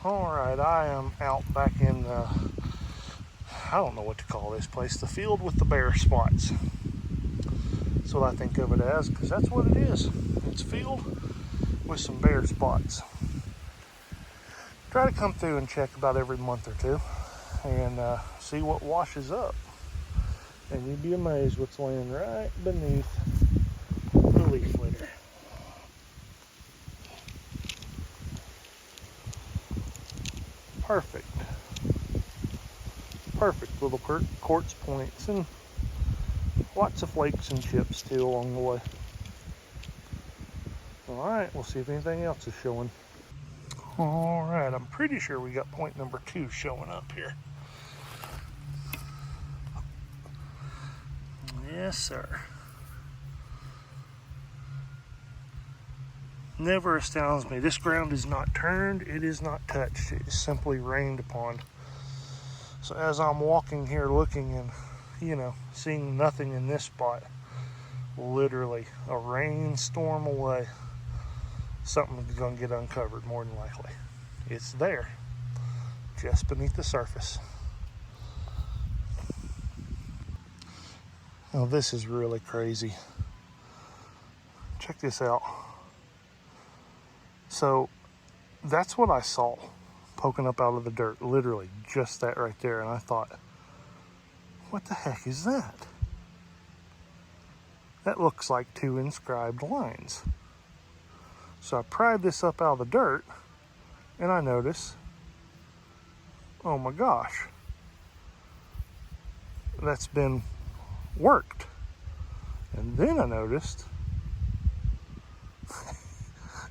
Alright, I am out back in the, I don't know what to call this place, the field with the bare spots. That's what I think of it as, because that's what it is. It's a field with some bare spots. Try to come through and check about every month or two and see what washes up. And you'd be amazed what's laying right beneath the leaf litter. Perfect. Perfect little quartz points and lots of flakes and chips too along the way. Alright, we'll see if anything else is showing. Alright, I'm pretty sure we got point number 2 showing up here. Yes, sir. Never astounds me. This ground is not turned, it is not touched, it is simply rained upon. So as I'm walking here looking and, seeing nothing in this spot, literally a rainstorm away, something's gonna get uncovered more than likely. It's there, just beneath the surface. Now this is really crazy. Check this out. So that's what I saw poking up out of the dirt, literally just that right there. And I thought, what the heck is that? That looks like 2 inscribed lines. So I pried this up out of the dirt and I notice, oh my gosh, that's been worked. And then I noticed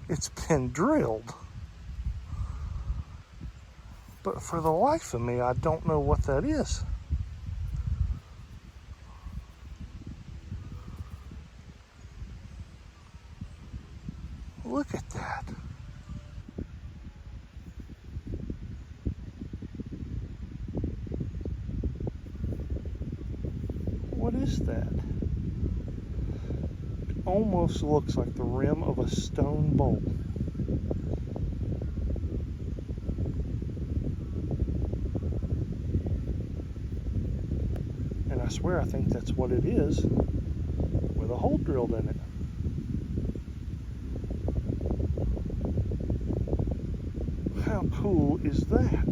it's been drilled. But for the life of me, I don't know what that is. Look at that. What is that? It almost looks like the rim of a stone bowl. And I swear I think that's what it is, with a hole drilled in it. How cool is that?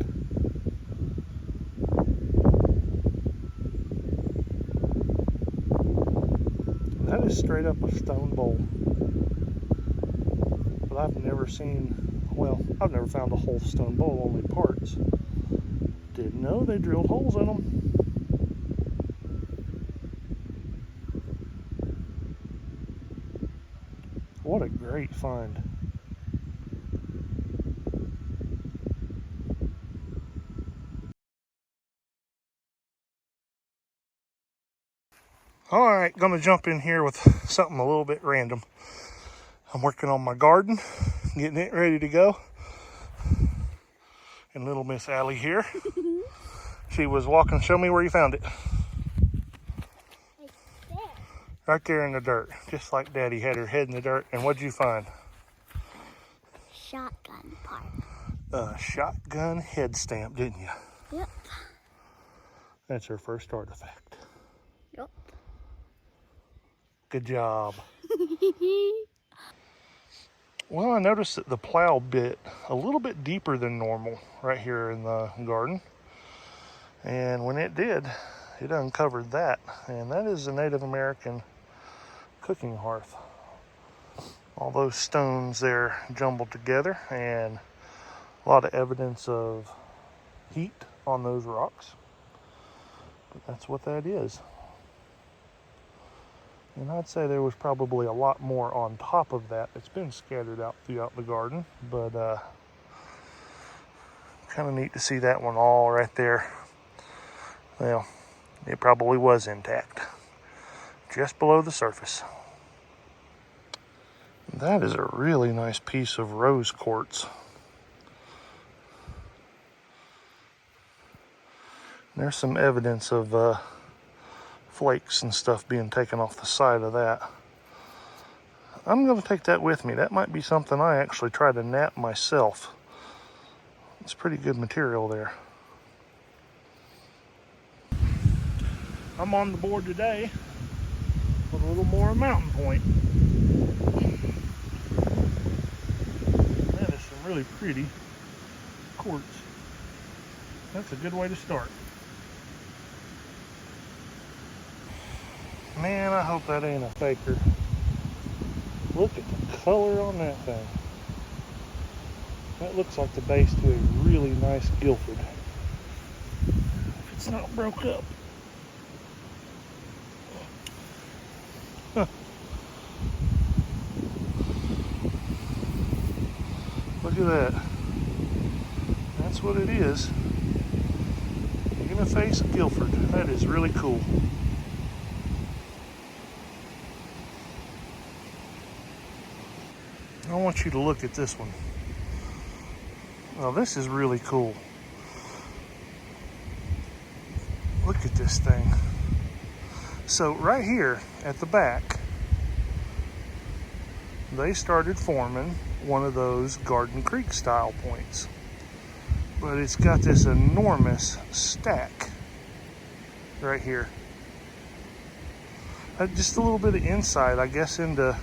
That is straight up a stone bowl. But I've never I've never found a whole stone bowl, only parts. Didn't know they drilled holes in them. What a great find. Alright, gonna jump in here with something a little bit random. I'm working on my garden, getting it ready to go. And little Miss Allie here, she was walking. Show me where you found it. Right there in the dirt, just like Daddy had her head in the dirt. And what'd you find? Shotgun part. A shotgun head stamp, didn't you? Yep. That's her first artifact. Yep. Good job. Well, I noticed that the plow bit a little bit deeper than normal right here in the garden. And when it did, it uncovered that. And that is a Native American cooking hearth. All those stones there jumbled together and a lot of evidence of heat on those rocks. But that's what that is. And I'd say there was probably a lot more on top of that. It's been scattered out throughout the garden, but kind of neat to see that one all right there. Well, it probably was intact, just below the surface. That is a really nice piece of rose quartz. There's some evidence of flakes and stuff being taken off the side of that. I'm going to take that with me. That might be something I actually try to nap myself. It's pretty good material there. I'm on the board today with a little more mountain point. That is some really pretty quartz. That's a good way to start. Man, I hope that ain't a faker. Look at the color on that thing. That looks like the base to a really nice Guilford. If it's not broke up. Huh. Look at that. That's what it is. You're gonna face a Guilford. That is really cool. I want you to look at this one. Well, this is really cool. Look at this thing. So right here at the back, they started forming one of those Garden Creek style points. But it's got this enormous stack right here. Just a little bit of insight, I guess, into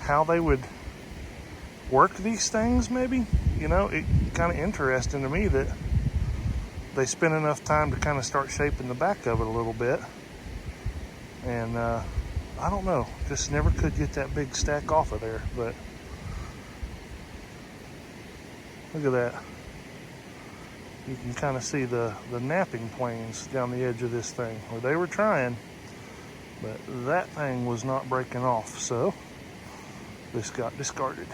how they would work these things, maybe. You know, it kind of interesting to me that they spent enough time to kind of start shaping the back of it a little bit. And I don't know, just never could get that big stack off of there. But look at that. You can kind of see the napping planes down the edge of this thing, where they were trying, but that thing was not breaking off, so this got discarded.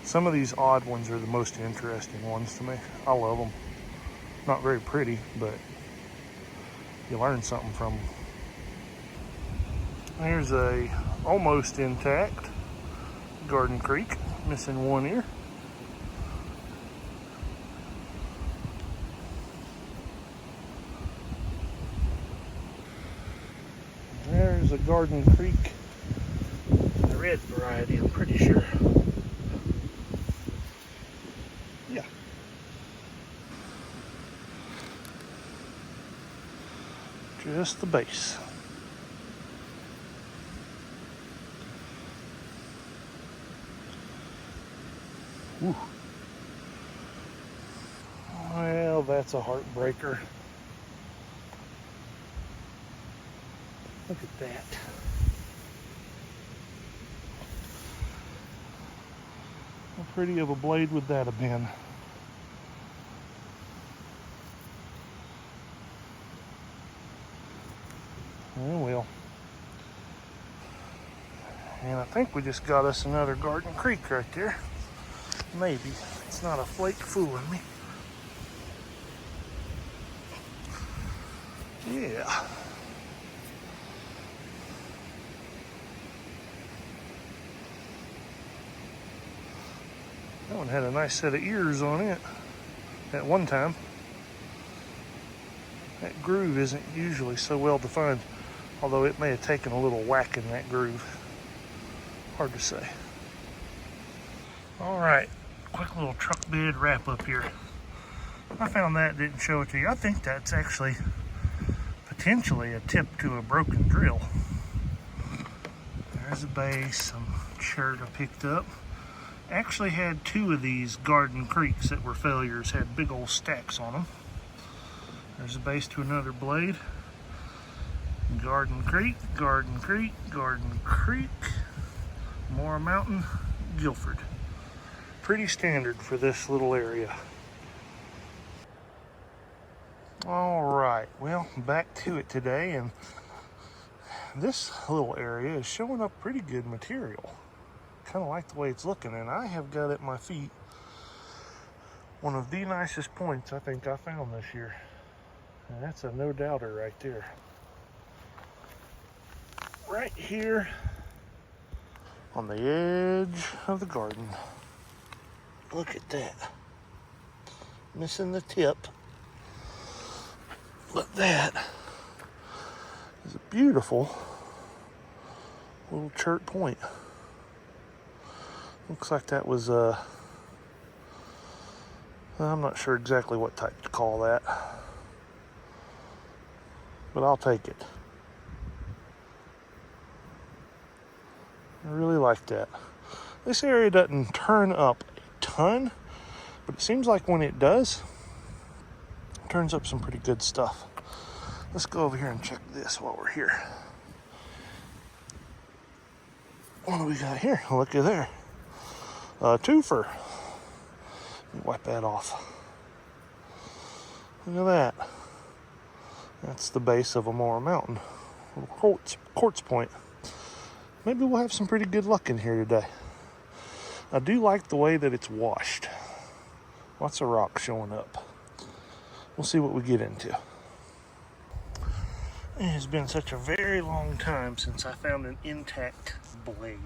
Some of these odd ones are the most interesting ones to me. I love them. Not very pretty, but you learn something from them. Here's a almost intact Garden Creek, missing one ear. There's a Garden Creek, the red variety, I'm pretty sure. Yeah. Just the base. Ooh. Well, that's a heartbreaker. Look at that. How pretty of a blade would that have been? Oh well. And I think we just got us another Garden Creek right there. Maybe. It's not a flake fooling me. Yeah. That one had a nice set of ears on it at one time. That groove isn't usually so well defined, although it may have taken a little whack in that groove. Hard to say. All right, quick little truck bed wrap up here. I found that, didn't show it to you. I think that's actually potentially a tip to a broken drill. There's a base, some shirt I picked up. Actually had two of these Garden Creeks that were failures, had big old stacks on them. There's a base to another blade. Garden Creek, Garden Creek, Garden Creek. More mountain, Guilford. Pretty standard for this little area. All right, well, back to it today, and this little area is showing up pretty good material. Kind of like the way it's looking, and I have got at my feet one of the nicest points I think I found this year. And that's a no doubter right there. Right here on the edge of the garden. Look at that. Missing the tip. But that is a beautiful little chert point. Looks like that was I'm not sure exactly what type to call that, but I'll take it. I really like that. This area doesn't turn up a ton, but it seems like when it does, it turns up some pretty good stuff. Let's go over here and check this while we're here. What do we got here? Look at there. Twofer. Wipe that off. Look at that. That's the base of a Mora Mountain. Little quartz point. Maybe we'll have some pretty good luck in here today. I do like the way that it's washed. Lots of rock showing up. We'll see what we get into. It has been such a very long time since I found an intact blade.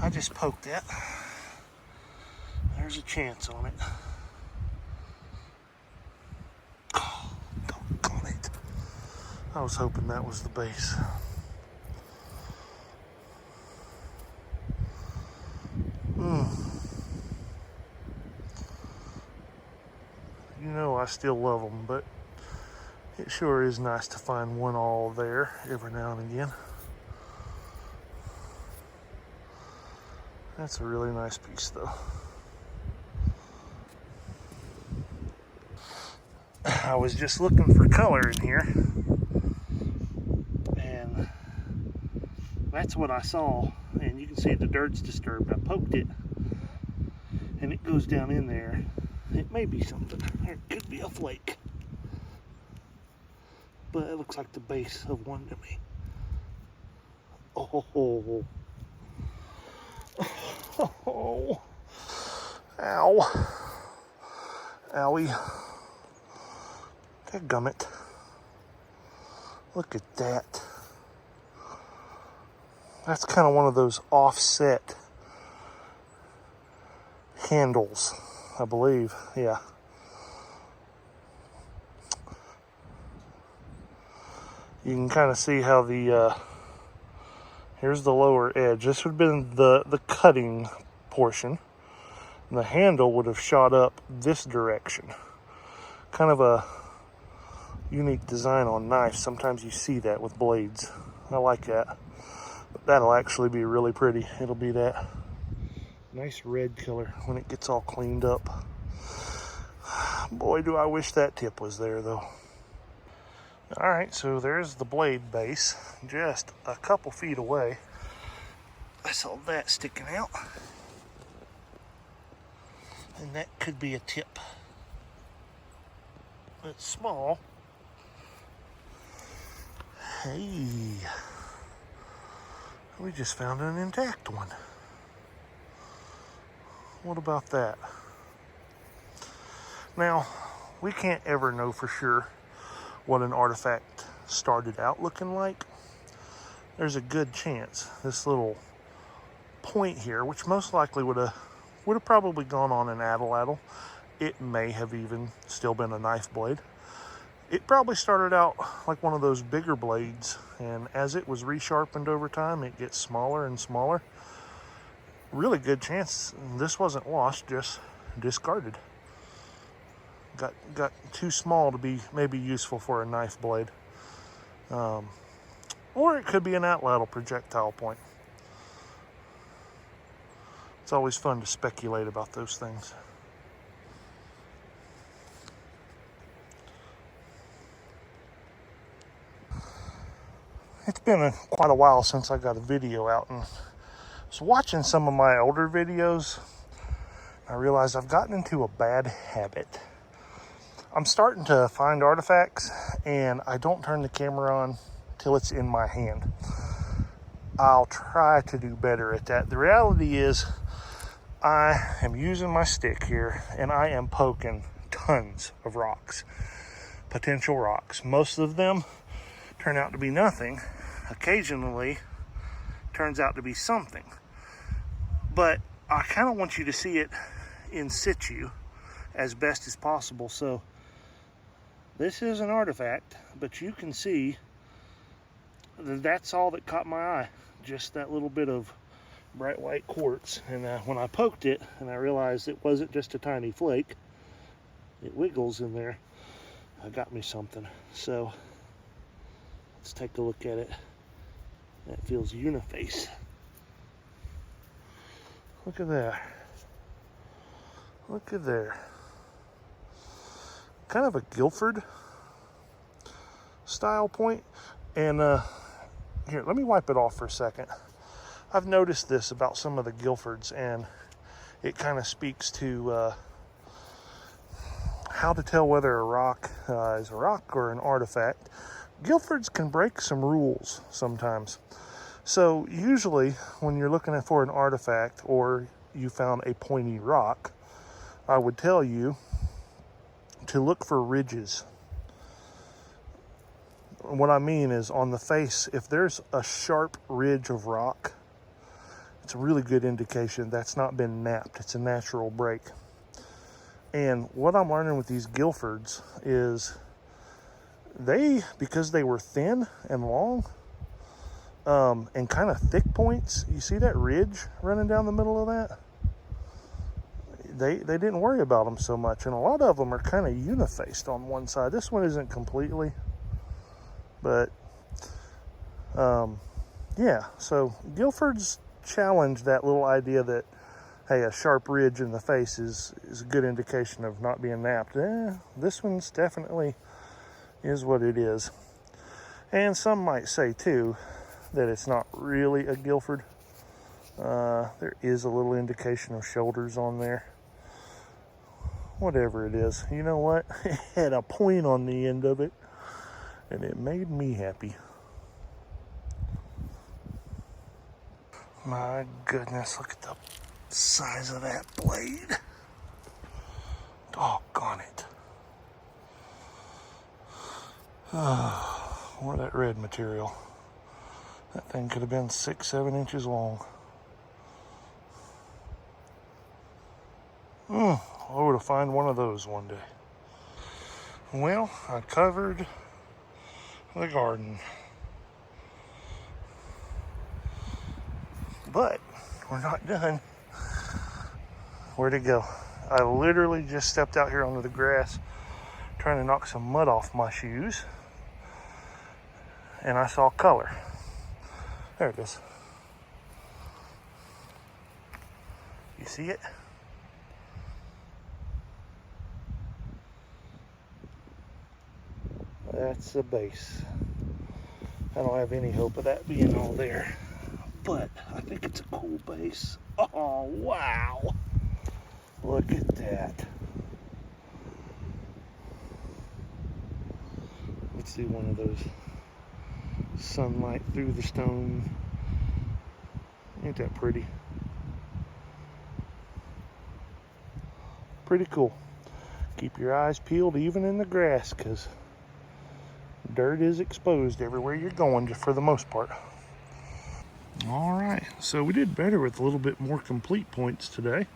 I just poked that. There's a chance on it. Oh, doggone it. I was hoping that was the base. You know I still love them, but it sure is nice to find one all there every now and again. That's a really nice piece though. I was just looking for color in here, and that's what I saw. And you can see the dirt's disturbed. I poked it, and it goes down in there. It may be something. It could be a flake, but it looks like the base of one to me. Oh, oh, ow, owie. Dadgummit. Look at that. That's kind of one of those offset handles, I believe. Yeah. You can kind of see how the here's the lower edge. This would have been the cutting portion. And the handle would have shot up this direction. Kind of a unique design on knives. Sometimes you see that with blades. I like that. But that'll actually be really pretty. It'll be that nice red color when it gets all cleaned up. Boy, do I wish that tip was there though. Alright, so there's the blade base, just a couple feet away. I saw that sticking out. And that could be a tip. It's small. Hey, we just found an intact one. What about that? Now, we can't ever know for sure what an artifact started out looking like. There's a good chance this little point here, which most likely would have probably gone on an atlatl. It may have even still been a knife blade. It probably started out like one of those bigger blades, and as it was resharpened over time, it gets smaller and smaller. Really good chance this wasn't washed, just discarded. Got too small to be maybe useful for a knife blade. Or it could be an atlatl projectile point. It's always fun to speculate about those things. It's been quite a while since I got a video out, and I was watching some of my older videos. I realized I've gotten into a bad habit. I'm starting to find artifacts, and I don't turn the camera on till it's in my hand. I'll try to do better at that. The reality is, I am using my stick here, and I am poking tons of rocks, potential rocks. Most of them turn out to be nothing. Occasionally turns out to be something, but I kind of want you to see it in situ as best as possible. So this is an artifact, but you can see that's all that caught my eye, just that little bit of bright white quartz. And when I poked it and I realized it wasn't just a tiny flake, it wiggles in there, I got me something. So let's take a look at it. That feels uniface. Look at that. Look at there. Kind of a Guilford style point. And here, let me wipe it off for a second. I've noticed this about some of the Guilfords, and it kind of speaks to how to tell whether a rock is a rock or an artifact. Guilfords can break some rules sometimes. So usually when you're looking for an artifact or you found a pointy rock, I would tell you to look for ridges. What I mean is on the face, if there's a sharp ridge of rock, it's a really good indication that's not been knapped. It's a natural break. And what I'm learning with these Guilfords is because they were thin and long, and kind of thick points, you see that ridge running down the middle of that? They didn't worry about them so much, and a lot of them are kind of unifaced on one side. This one isn't completely, but yeah, so Guilford's challenge that little idea that, hey, a sharp ridge in the face is a good indication of not being knapped. This one's definitely is what it is. And some might say too that it's not really a Guilford. There is a little indication of shoulders on there. Whatever it is, you know what? It had a point on the end of it, and it made me happy. My goodness, look at the size of that blade. Doggone it. Or that red material. That thing could have been 6-7 inches long. I would have found one of those one day. Well, I covered the garden. But we're not done. Where'd it go? I literally just stepped out here onto the grass trying to knock some mud off my shoes, and I saw color. There it is. You see it? That's the base. I don't have any hope of that being all there, but I think it's a cool base. Oh, wow. Look at that. Let's do one of those sunlight through the stone. Ain't that pretty? Pretty cool. Keep your eyes peeled even in the grass, because dirt is exposed everywhere you're going, just for the most part. All right, so we did better with a little bit more complete points today.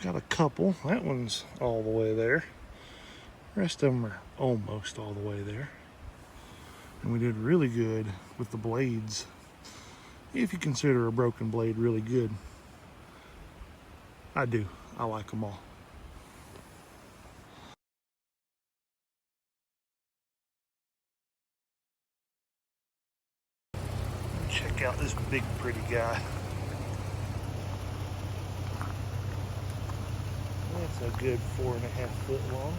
Got a couple. That one's all the way there. The rest of them are almost all the way there. And we did really good with the blades, if you consider a broken blade really good. I do. I like them all. Check out this big pretty guy. That's a good 4.5 foot long.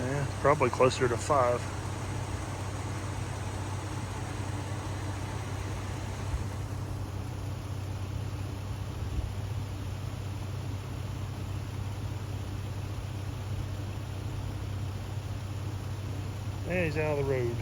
Yeah, probably closer to 5. And he's out of the road.